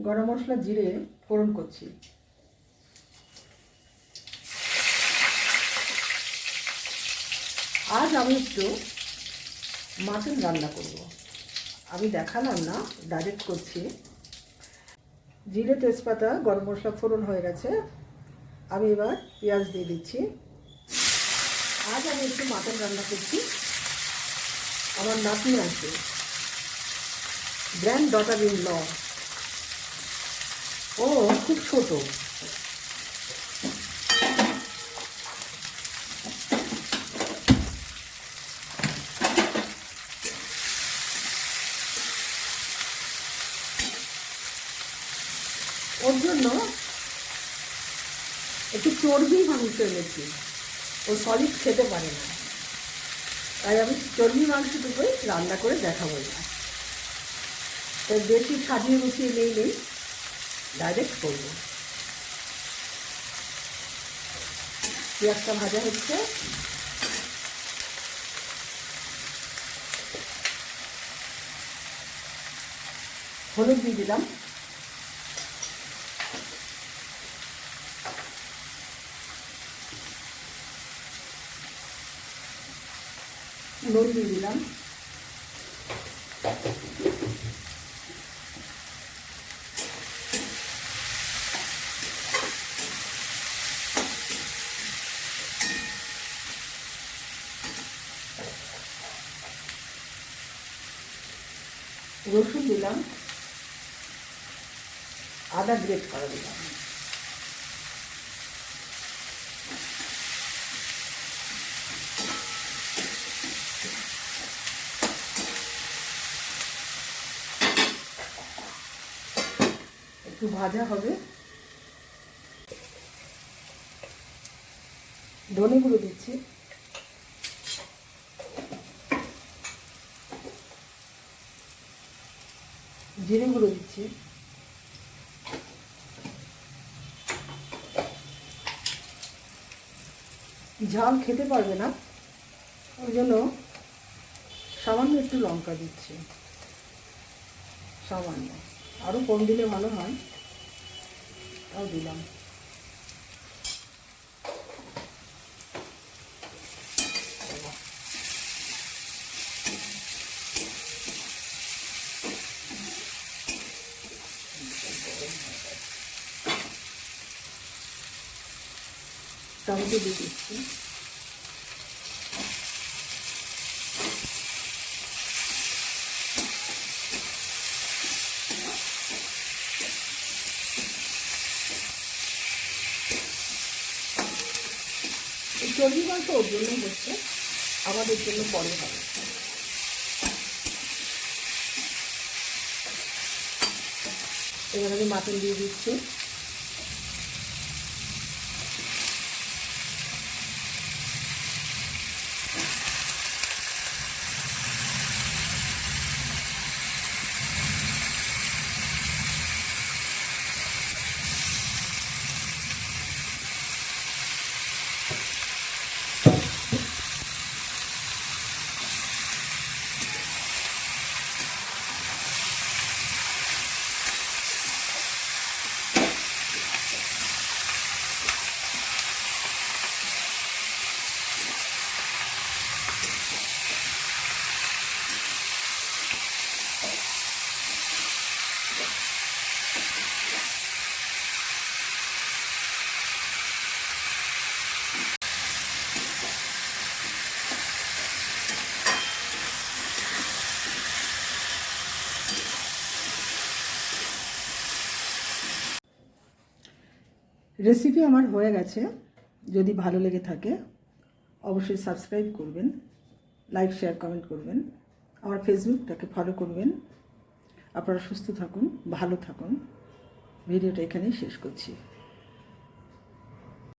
গরম মশলা জিরে ফোড়ন করছি। আজ আমি একটু মাটন রান্না করব। আমি দেখালাম না, ডাইরেক্ট করছি। জিরে তেজপাতা গরম মশলা ফোড়ন হয়ে গেছে, আমি এবার পেঁয়াজ দিয়ে দিচ্ছি। আজ আমি একটু মাটন রান্না করছি। আমার নাতি আছে, গ্র্যান্ড ডটার ইন ল, ও খুব ছোট। ওর জন্য একটু চর্বি মাংস এনেছি, ও সলিড খেতে পারে না, তাই আমি চর্বি মাংসটুকুই রান্না করে দেখাবো না। তাই বেশি সাজিয়ে গুছিয়ে নেই, ডাইরেক্ট করবো। পেঁয়াজটা ভাজা হচ্ছে, হলুদ দিয়ে দিলাম, নুন দিয়ে দিলাম, রসুন দিলাম, আদা গ্রেট করা দিলাম, একটু ভাজা হবে। ধনে গুঁড়ো দিচ্ছি, জিরে গুঁড়ো দিচ্ছি, ঝাল খেতে পারবে না ওই জন্য সামান্য একটু লঙ্কা দিচ্ছি, সামান্য, আরও কম দিলে ভালো হয়, তাও দিলাম। টমেটো দিয়ে দিচ্ছি, চর্বি মাংস ওর জন্যই হচ্ছে, আমাদের জন্য পরে হবে। এবার আমি মাটন দিয়ে দিচ্ছি, রেসিপি আমার হয়ে গেছে। যদি ভালো লেগে থাকে অবশ্যই সাবস্ক্রাইব করবেন, লাইক শেয়ার কমেন্ট করবেন, আমার ফেসবুকটাকে ফলো করবেন। আপনারা সুস্থ থাকুন, ভালো থাকুন। ভিডিওটা এখানেই শেষ করছি।